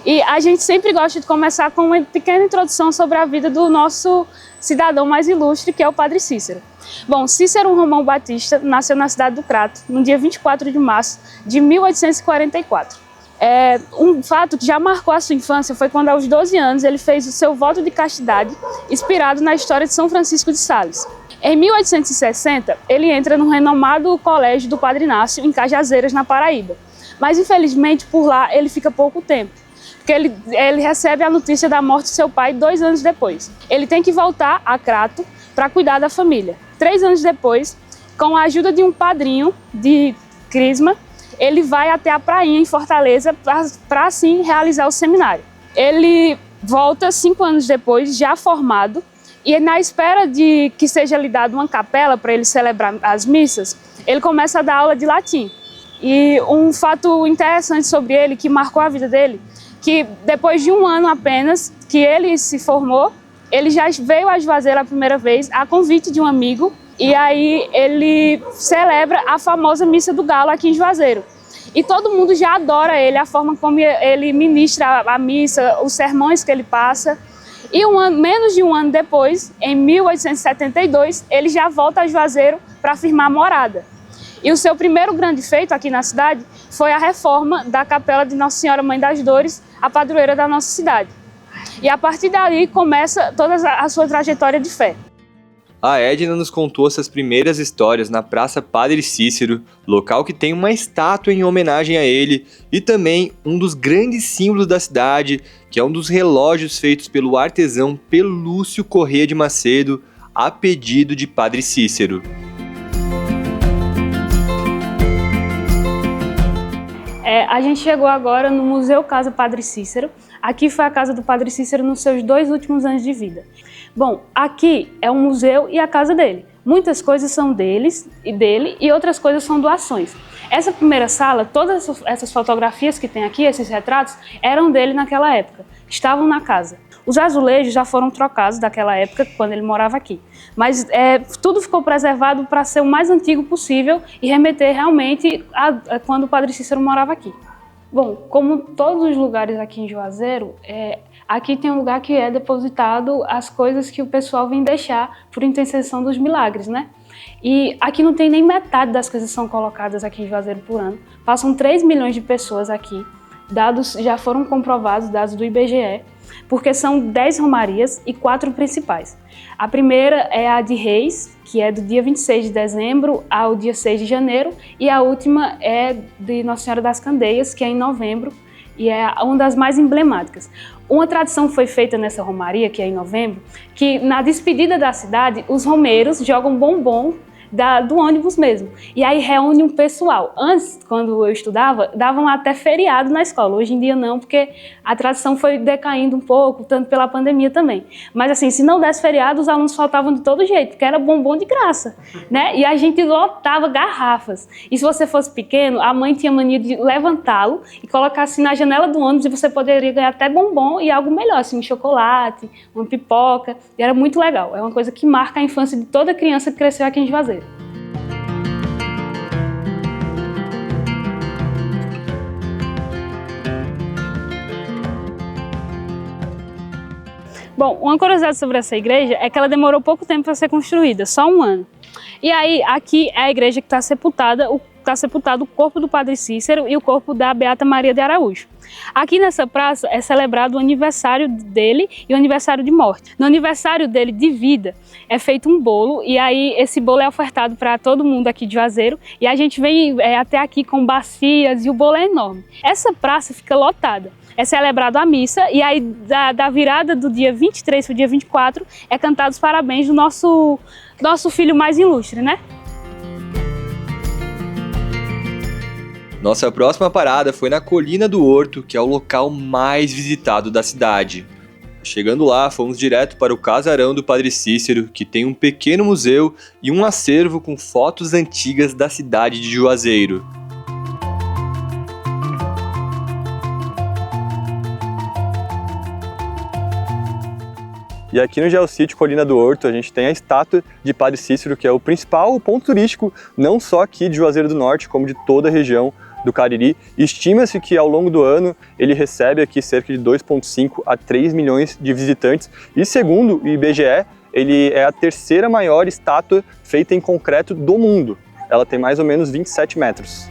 E a gente sempre gosta de começar com uma pequena introdução sobre a vida do nosso cidadão mais ilustre, que é o Padre Cícero. Bom, Cícero Romão Batista nasceu na cidade do Crato, no dia 24 de março de 1844. Um fato que já marcou a sua infância foi quando, aos 12 anos, ele fez o seu voto de castidade, inspirado na história de São Francisco de Sales. Em 1860, ele entra no renomado Colégio do Padre Inácio, em Cajazeiras, na Paraíba. Mas, infelizmente, por lá ele fica pouco tempo, porque ele recebe a notícia da morte de seu pai 2 anos depois. Ele tem que voltar a Crato para cuidar da família. 3 anos depois, com a ajuda de um padrinho de crisma, ele vai até a prainha em Fortaleza para assim realizar o seminário. Ele volta 5 anos depois, já formado, e na espera de que seja lhe dada uma capela para ele celebrar as missas, ele começa a dar aula de latim. E um fato interessante sobre ele, que marcou a vida dele, que depois de 1 ano apenas que ele se formou, ele já veio a Juazeiro a primeira vez, a convite de um amigo, e aí ele celebra a famosa Missa do Galo aqui em Juazeiro. E todo mundo já adora ele, a forma como ele ministra a missa, os sermões que ele passa. E menos de um ano depois, em 1872, ele já volta a Juazeiro para firmar morada. E o seu primeiro grande feito aqui na cidade foi a reforma da Capela de Nossa Senhora Mãe das Dores, a padroeira da nossa cidade. E a partir dali começa toda a sua trajetória de fé. A Edna nos contou essas primeiras histórias na Praça Padre Cícero, local que tem uma estátua em homenagem a ele, e também um dos grandes símbolos da cidade, que é um dos relógios feitos pelo artesão Pelúcio Corrêa de Macedo, a pedido de Padre Cícero. A gente chegou agora no Museu Casa Padre Cícero. Aqui foi a casa do Padre Cícero nos seus 2 últimos anos de vida. Bom, aqui é um museu e a casa dele. Muitas coisas são dele e outras coisas são doações. Essa primeira sala, todas essas fotografias que tem aqui, esses retratos, eram dele naquela época, estavam na casa. Os azulejos já foram trocados daquela época, quando ele morava aqui. Mas tudo ficou preservado para ser o mais antigo possível e remeter realmente a quando o Padre Cícero morava aqui. Bom, como todos os lugares aqui em Juazeiro, aqui tem um lugar que é depositado as coisas que o pessoal vem deixar por intercessão dos milagres, né? E aqui não tem nem metade das coisas que são colocadas aqui em Juazeiro por ano. Passam 3 milhões de pessoas aqui. Dados já foram comprovados, dados do IBGE, porque são 10 romarias e 4 principais. A primeira é a de Reis, que é do dia 26 de dezembro ao dia 6 de janeiro, e a última é de Nossa Senhora das Candeias, que é em novembro, e é uma das mais emblemáticas. Uma tradição foi feita nessa romaria, que é em novembro, que na despedida da cidade, os romeiros jogam bombom do ônibus mesmo. E aí reúne um pessoal. Antes, quando eu estudava, davam até feriado na escola. Hoje em dia não, porque a tradição foi decaindo um pouco, tanto pela pandemia também. Mas assim, se não desse feriado, os alunos faltavam de todo jeito, porque era bombom de graça, né? E a gente lotava garrafas. E se você fosse pequeno, a mãe tinha mania de levantá-lo e colocar assim na janela do ônibus, e você poderia ganhar até bombom e algo melhor, assim, um chocolate, uma pipoca. E era muito legal. É uma coisa que marca a infância de toda criança que cresceu aqui em Juazeiro. Bom, uma curiosidade sobre essa igreja é que ela demorou pouco tempo para ser construída, só 1 ano. E aí, aqui é a igreja que está sepultado o corpo do Padre Cícero e o corpo da Beata Maria de Araújo. Aqui nessa praça é celebrado o aniversário dele e o aniversário de morte. No aniversário dele de vida é feito um bolo, e aí esse bolo é ofertado para todo mundo aqui de Juazeiro, e a gente vem até aqui com bacias e o bolo é enorme. Essa praça fica lotada. É celebrado a missa, e aí da virada do dia 23 para o dia 24 é cantado os parabéns do nosso filho mais ilustre, né? Nossa próxima parada foi na Colina do Horto, que é o local mais visitado da cidade. Chegando lá, fomos direto para o casarão do Padre Cícero, que tem um pequeno museu e um acervo com fotos antigas da cidade de Juazeiro. E aqui no Geossítio Colina do Horto a gente tem a estátua de Padre Cícero, que é o principal ponto turístico, não só aqui de Juazeiro do Norte, como de toda a região do Cariri. Estima-se que ao longo do ano ele recebe aqui cerca de 2,5 a 3 milhões de visitantes. E segundo o IBGE, ele é a terceira maior estátua feita em concreto do mundo. Ela tem mais ou menos 27 metros.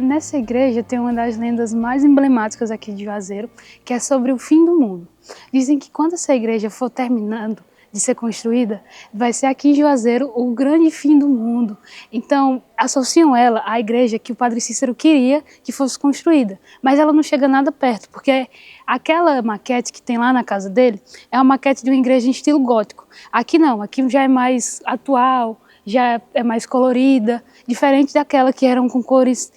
Nessa igreja tem uma das lendas mais emblemáticas aqui de Juazeiro, que é sobre o fim do mundo. Dizem que quando essa igreja for terminando de ser construída, vai ser aqui em Juazeiro o grande fim do mundo. Então, associam ela à igreja que o Padre Cícero queria que fosse construída, mas ela não chega nada perto, porque aquela maquete que tem lá na casa dele é uma maquete de uma igreja em estilo gótico. Aqui não, aqui já é mais atual, já é mais colorida, diferente daquela que eram com cores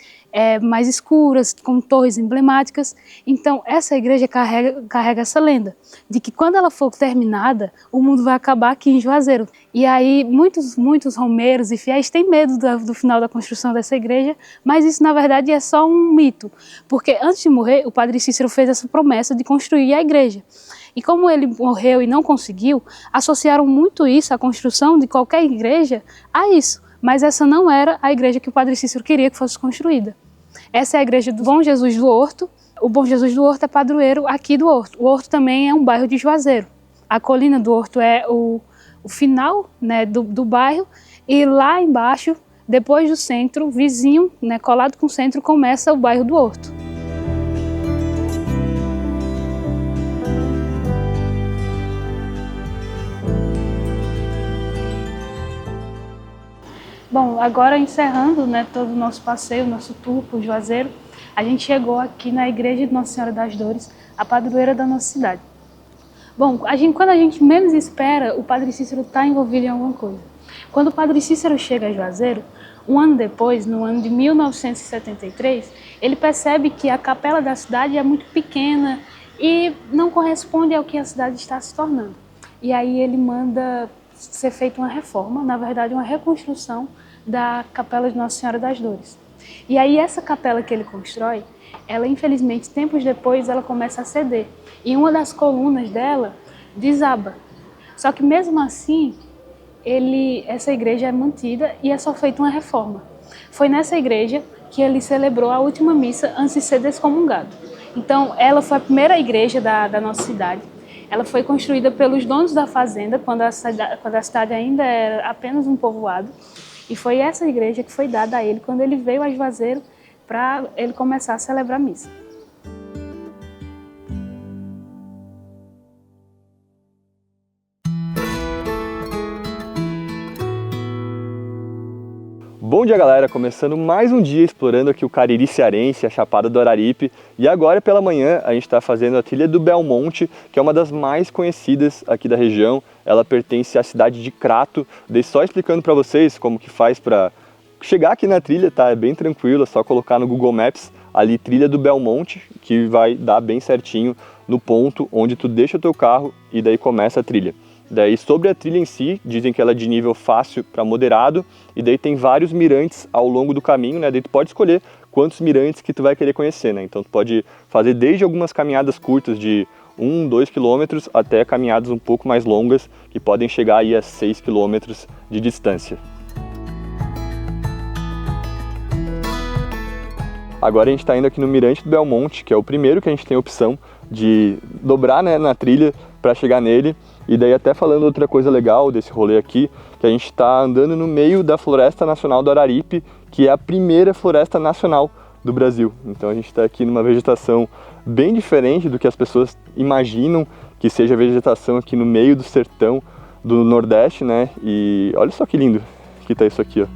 mais escuras, com torres emblemáticas. Então, essa igreja carrega essa lenda, de que quando ela for terminada, o mundo vai acabar aqui em Juazeiro. E aí, muitos romeiros e fiéis têm medo do final da construção dessa igreja, mas isso, na verdade, é só um mito, porque antes de morrer, o Padre Cícero fez essa promessa de construir a igreja. E como ele morreu e não conseguiu, associaram muito isso, a construção de qualquer igreja, a isso. Mas essa não era a igreja que o Padre Cícero queria que fosse construída. Essa é a igreja do Bom Jesus do Horto. O Bom Jesus do Horto é padroeiro aqui do Horto. O Horto também é um bairro de Juazeiro. A Colina do Horto é o final, né, do bairro, e lá embaixo, depois do centro, vizinho, né, colado com o centro, começa o bairro do Horto. Bom, agora encerrando, né, todo o nosso passeio, nosso tour por Juazeiro, a gente chegou aqui na igreja de Nossa Senhora das Dores, a padroeira da nossa cidade. Bom, quando a gente menos espera, o Padre Cícero está envolvido em alguma coisa. Quando o Padre Cícero chega a Juazeiro, um ano depois, no ano de 1973, ele percebe que a capela da cidade é muito pequena e não corresponde ao que a cidade está se tornando. E aí ele manda ser feita uma reforma, na verdade uma reconstrução da capela de Nossa Senhora das Dores. E aí essa capela que ele constrói, ela infelizmente tempos depois ela começa a ceder e uma das colunas dela desaba. Só que mesmo assim essa igreja é mantida e é só feita uma reforma. Foi nessa igreja que ele celebrou a última missa antes de ser descomungado. Então ela foi a primeira igreja da nossa cidade. Ela foi construída pelos donos da fazenda, quando a cidade ainda era apenas um povoado. E foi essa igreja que foi dada a ele quando ele veio a Juazeiro para ele começar a celebrar a missa. Bom dia, galera! Começando mais um dia explorando aqui o Cariri cearense, a Chapada do Araripe. E agora pela manhã a gente está fazendo a trilha do Belmonte, que é uma das mais conhecidas aqui da região. Ela pertence à cidade de Crato. Dei só explicando para vocês como que faz para chegar aqui na trilha, tá? É bem tranquilo, é só colocar no Google Maps ali trilha do Belmonte, que vai dar bem certinho no ponto onde tu deixa o teu carro e daí começa a trilha. Daí sobre a trilha em si, dizem que ela é de nível fácil para moderado, e daí tem vários mirantes ao longo do caminho, né? Daí tu pode escolher quantos mirantes que tu vai querer conhecer, né? Então tu pode fazer desde algumas caminhadas curtas de 1, 2 quilômetros até caminhadas um pouco mais longas, que podem chegar aí a 6 quilômetros de distância. Agora a gente está indo aqui no Mirante do Belmonte, que é o primeiro que a gente tem a opção de dobrar, né, na trilha para chegar nele. E daí até falando outra coisa legal desse rolê aqui, que a gente está andando no meio da Floresta Nacional do Araripe, que é a primeira floresta nacional do Brasil. Então a gente está aqui numa vegetação bem diferente do que as pessoas imaginam que seja a vegetação aqui no meio do sertão do Nordeste, né? E olha só que lindo que tá isso aqui, ó.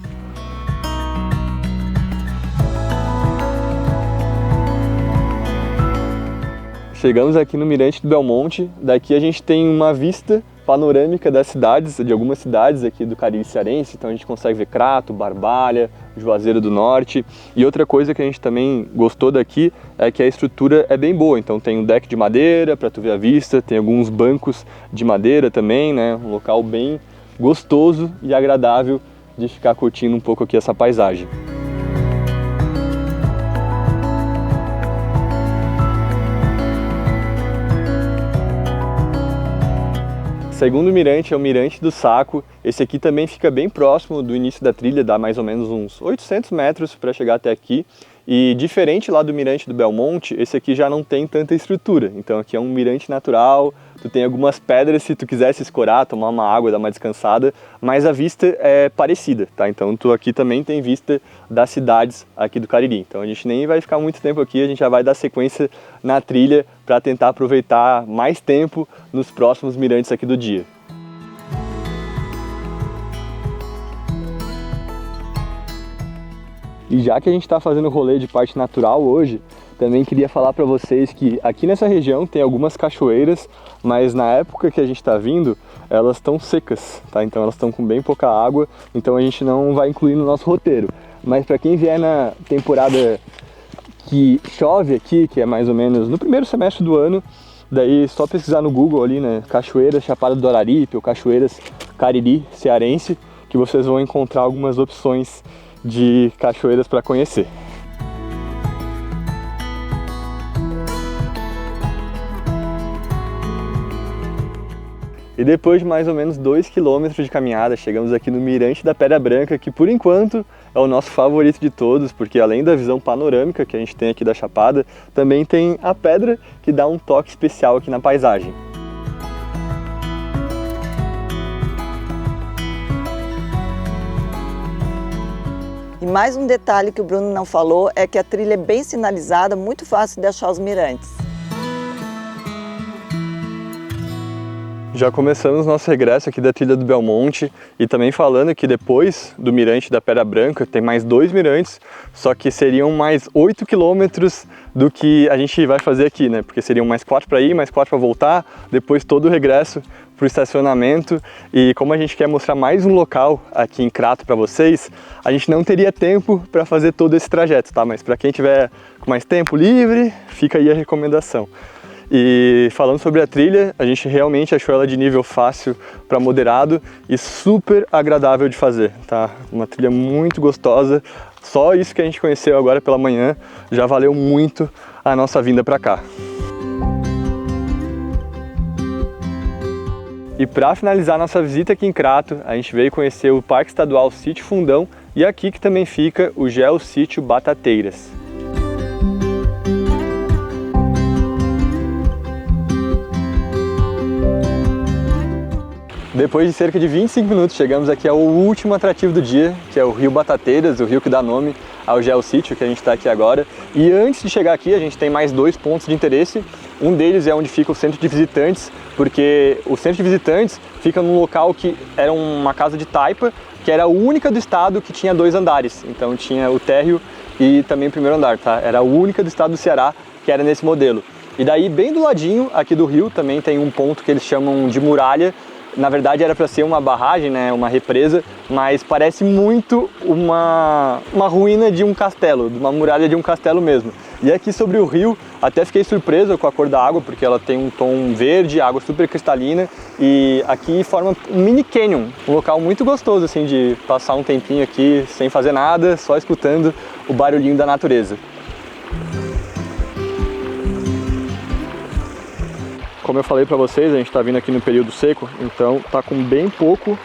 Chegamos aqui no Mirante do Belmonte. Daqui a gente tem uma vista panorâmica das cidades, de algumas cidades aqui do Cariri cearense, então a gente consegue ver Crato, Barbalha, Juazeiro do Norte. E outra coisa que a gente também gostou daqui é que a estrutura é bem boa, então tem um deck de madeira para tu ver a vista, tem alguns bancos de madeira também, né? Um local bem gostoso e agradável de ficar curtindo um pouco aqui essa paisagem. Segundo mirante é o Mirante do Saco. Esse aqui também fica bem próximo do início da trilha, dá mais ou menos uns 800 metros para chegar até aqui. E diferente lá do Mirante do Belmonte, esse aqui já não tem tanta estrutura. Então aqui é um mirante natural, tu tem algumas pedras se tu quiser se escorar, tomar uma água, dar uma descansada, mas a vista é parecida, tá? Então tu aqui também tem vista das cidades aqui do Cariri. Então a gente nem vai ficar muito tempo aqui, a gente já vai dar sequência na trilha para tentar aproveitar mais tempo nos próximos mirantes aqui do dia. E já que a gente está fazendo rolê de parte natural hoje, também queria falar para vocês que aqui nessa região tem algumas cachoeiras, mas na época que a gente está vindo, elas estão secas, tá? Então elas estão com bem pouca água, então a gente não vai incluir no nosso roteiro. Mas para quem vier na temporada que chove aqui, que é mais ou menos no primeiro semestre do ano, daí só pesquisar no Google ali, né, Cachoeiras Chapada do Araripe ou Cachoeiras Cariri Cearense, que vocês vão encontrar algumas opções de cachoeiras para conhecer. E depois de mais ou menos 2 km de caminhada, chegamos aqui no Mirante da Pedra Branca, que por enquanto é o nosso favorito de todos, porque além da visão panorâmica que a gente tem aqui da Chapada, também tem a pedra que dá um toque especial aqui na paisagem. E mais um detalhe que o Bruno não falou é que a trilha é bem sinalizada, muito fácil de achar os mirantes. Já começamos nosso regresso aqui da trilha do Belmonte e também falando que depois do Mirante da Pedra Branca tem mais 2 mirantes, só que seriam mais 8 quilômetros do que a gente vai fazer aqui, né? Porque seriam mais 4 para ir, mais 4 para voltar, depois todo o regresso para o estacionamento. E como a gente quer mostrar mais um local aqui em Crato para vocês, a gente não teria tempo para fazer todo esse trajeto, tá? Mas para quem tiver com mais tempo livre, fica aí a recomendação. E falando sobre a trilha, a gente realmente achou ela de nível fácil para moderado e super agradável de fazer, tá? Uma trilha muito gostosa, só isso que a gente conheceu agora pela manhã já valeu muito a nossa vinda para cá. E para finalizar nossa visita aqui em Crato, a gente veio conhecer o Parque Estadual Sítio Fundão e aqui que também fica o Geossítio Batateiras. Depois de cerca de 25 minutos, chegamos aqui ao último atrativo do dia, que é o Rio Batateiras, o rio que dá nome ao Geossítio que a gente está aqui agora. E antes de chegar aqui, a gente tem mais 2 pontos de interesse. Um deles é onde fica o centro de visitantes, porque o centro de visitantes fica num local que era uma casa de taipa, que era a única do estado que tinha 2 andares. Então tinha o térreo e também o primeiro andar, tá? Era a única do estado do Ceará que era nesse modelo. E daí, bem do ladinho aqui do rio, também tem um ponto que eles chamam de muralha. Na verdade era para ser uma barragem, né, uma represa, mas parece muito uma ruína de um castelo, de uma muralha de um castelo mesmo. E aqui sobre o rio, até fiquei surpreso com a cor da água, porque ela tem um tom verde, água super cristalina, e aqui forma um mini canyon, um local muito gostoso assim de passar um tempinho aqui sem fazer nada, só escutando o barulhinho da natureza. Como eu falei para vocês, a gente está vindo aqui no período seco, então tá com bem pouco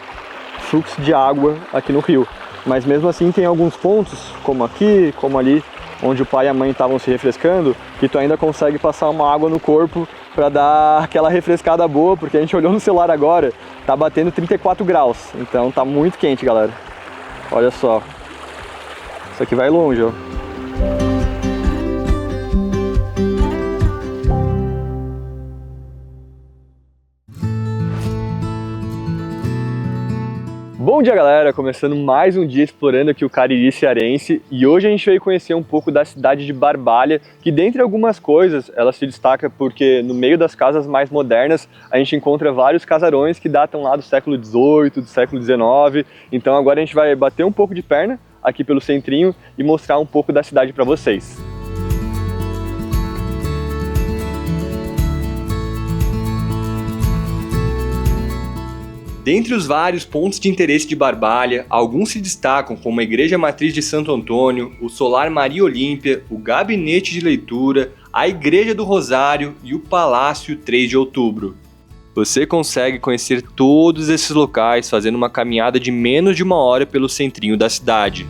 fluxo de água aqui no rio. Mas mesmo assim tem alguns pontos, como aqui, como ali, onde o pai e a mãe estavam se refrescando, que tu ainda consegue passar uma água no corpo para dar aquela refrescada boa, porque a gente olhou no celular agora, tá batendo 34 graus, então tá muito quente, galera. Olha só, isso aqui vai longe, ó. Bom dia, galera! Começando mais um dia explorando aqui o Cariri cearense, e hoje a gente veio conhecer um pouco da cidade de Barbalha, que dentre algumas coisas ela se destaca porque no meio das casas mais modernas a gente encontra vários casarões que datam lá do século XVIII, do século XIX. Então agora a gente vai bater um pouco de perna aqui pelo centrinho e mostrar um pouco da cidade para vocês. Dentre os vários pontos de interesse de Barbalha, alguns se destacam como a Igreja Matriz de Santo Antônio, o Solar Maria Olímpia, o Gabinete de Leitura, a Igreja do Rosário e o Palácio 3 de Outubro. Você consegue conhecer todos esses locais fazendo uma caminhada de menos de 1 hora pelo centrinho da cidade.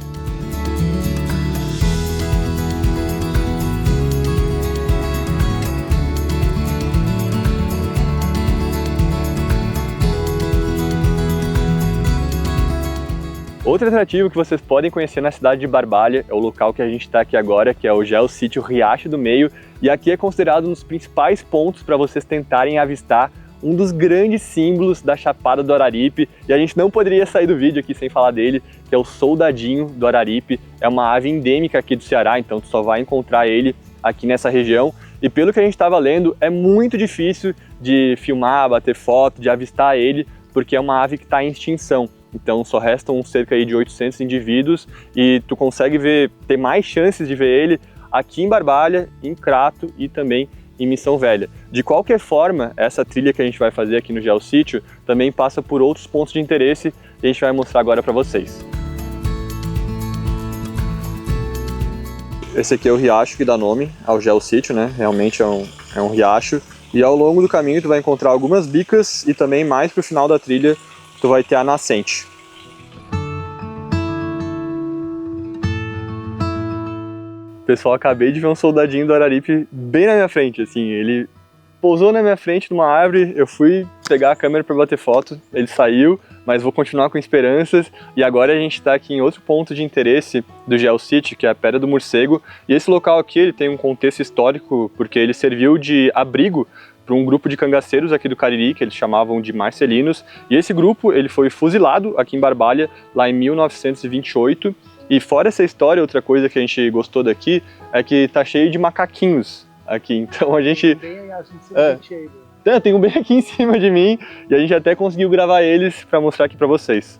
Outro atrativo que vocês podem conhecer na cidade de Barbalha é o local que a gente está aqui agora, que é o Geossítio Riacho do Meio, e aqui é considerado um dos principais pontos para vocês tentarem avistar um dos grandes símbolos da Chapada do Araripe, e a gente não poderia sair do vídeo aqui sem falar dele, que é o soldadinho do Araripe. É uma ave endêmica aqui do Ceará, então tu só vai encontrar ele aqui nessa região, e pelo que a gente estava lendo, é muito difícil de filmar, bater foto, de avistar ele, porque é uma ave que está em extinção. Então só restam cerca de 800 indivíduos e tu consegue ter mais chances de ver ele aqui em Barbalha, em Crato e também em Missão Velha. De qualquer forma, essa trilha que a gente vai fazer aqui no Geossítio também passa por outros pontos de interesse e a gente vai mostrar agora para vocês. Esse aqui é o riacho que dá nome ao Geossítio, né? Realmente é um riacho. E ao longo do caminho tu vai encontrar algumas bicas e também mais pro final da trilha tu vai ter a nascente. Pessoal, acabei de ver um soldadinho do Araripe bem na minha frente, assim, ele pousou na minha frente numa árvore, eu fui pegar a câmera para bater foto, ele saiu, mas vou continuar com esperanças, e agora a gente está aqui em outro ponto de interesse do Geossítio, que é a Pedra do Morcego, e esse local aqui ele tem um contexto histórico, porque ele serviu de abrigo para um grupo de cangaceiros aqui do Cariri, que eles chamavam de Marcelinos, e esse grupo ele foi fuzilado aqui em Barbalha, lá em 1928, e fora essa história, outra coisa que a gente gostou daqui é que tá cheio de macaquinhos aqui, então a gente... Tem um bem aqui em cima de mim, e a gente até conseguiu gravar eles para mostrar aqui para vocês.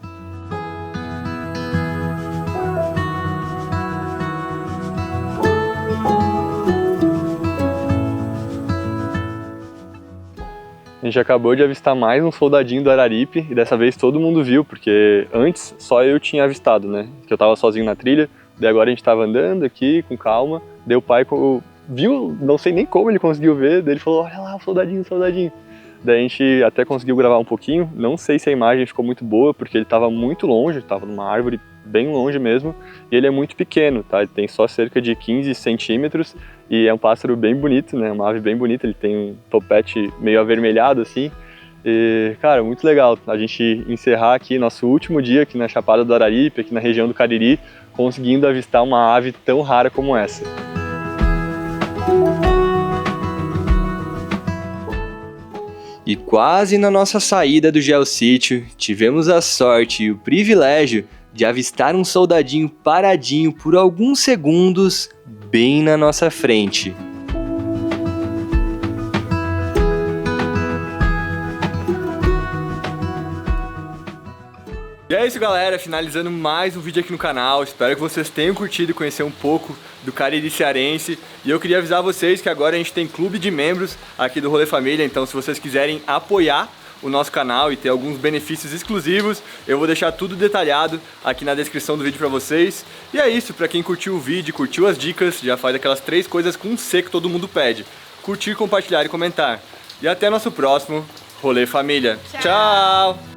A gente acabou de avistar mais um soldadinho do Araripe e dessa vez todo mundo viu, porque antes só eu tinha avistado, né? Que eu tava sozinho na trilha, daí agora a gente tava andando aqui com calma, daí o pai viu, não sei nem como ele conseguiu ver, daí ele falou, olha lá o soldadinho, o soldadinho. Daí a gente até conseguiu gravar um pouquinho, não sei se a imagem ficou muito boa, porque ele tava muito longe, tava numa árvore bem longe mesmo, e ele é muito pequeno, tá? Ele tem só cerca de 15 centímetros e é um pássaro bem bonito, né? Uma ave bem bonita, ele tem um topete meio avermelhado assim, e cara, muito legal a gente encerrar aqui nosso último dia aqui na Chapada do Araripe, aqui na região do Cariri, conseguindo avistar uma ave tão rara como essa. E quase na nossa saída do Geossítio, tivemos a sorte e o privilégio de avistar um soldadinho paradinho por alguns segundos bem na nossa frente. E é isso, galera, finalizando mais um vídeo aqui no canal. Espero que vocês tenham curtido e conhecer um pouco do Cariri cearense. E eu queria avisar vocês que agora a gente tem clube de membros aqui do Rolê Família, então se vocês quiserem apoiar o nosso canal e ter alguns benefícios exclusivos, eu vou deixar tudo detalhado aqui na descrição do vídeo pra vocês. E é isso, pra quem curtiu o vídeo, curtiu as dicas, já faz aquelas 3 coisas com C que todo mundo pede: curtir, compartilhar e comentar. E até nosso próximo Rolê Família. Tchau!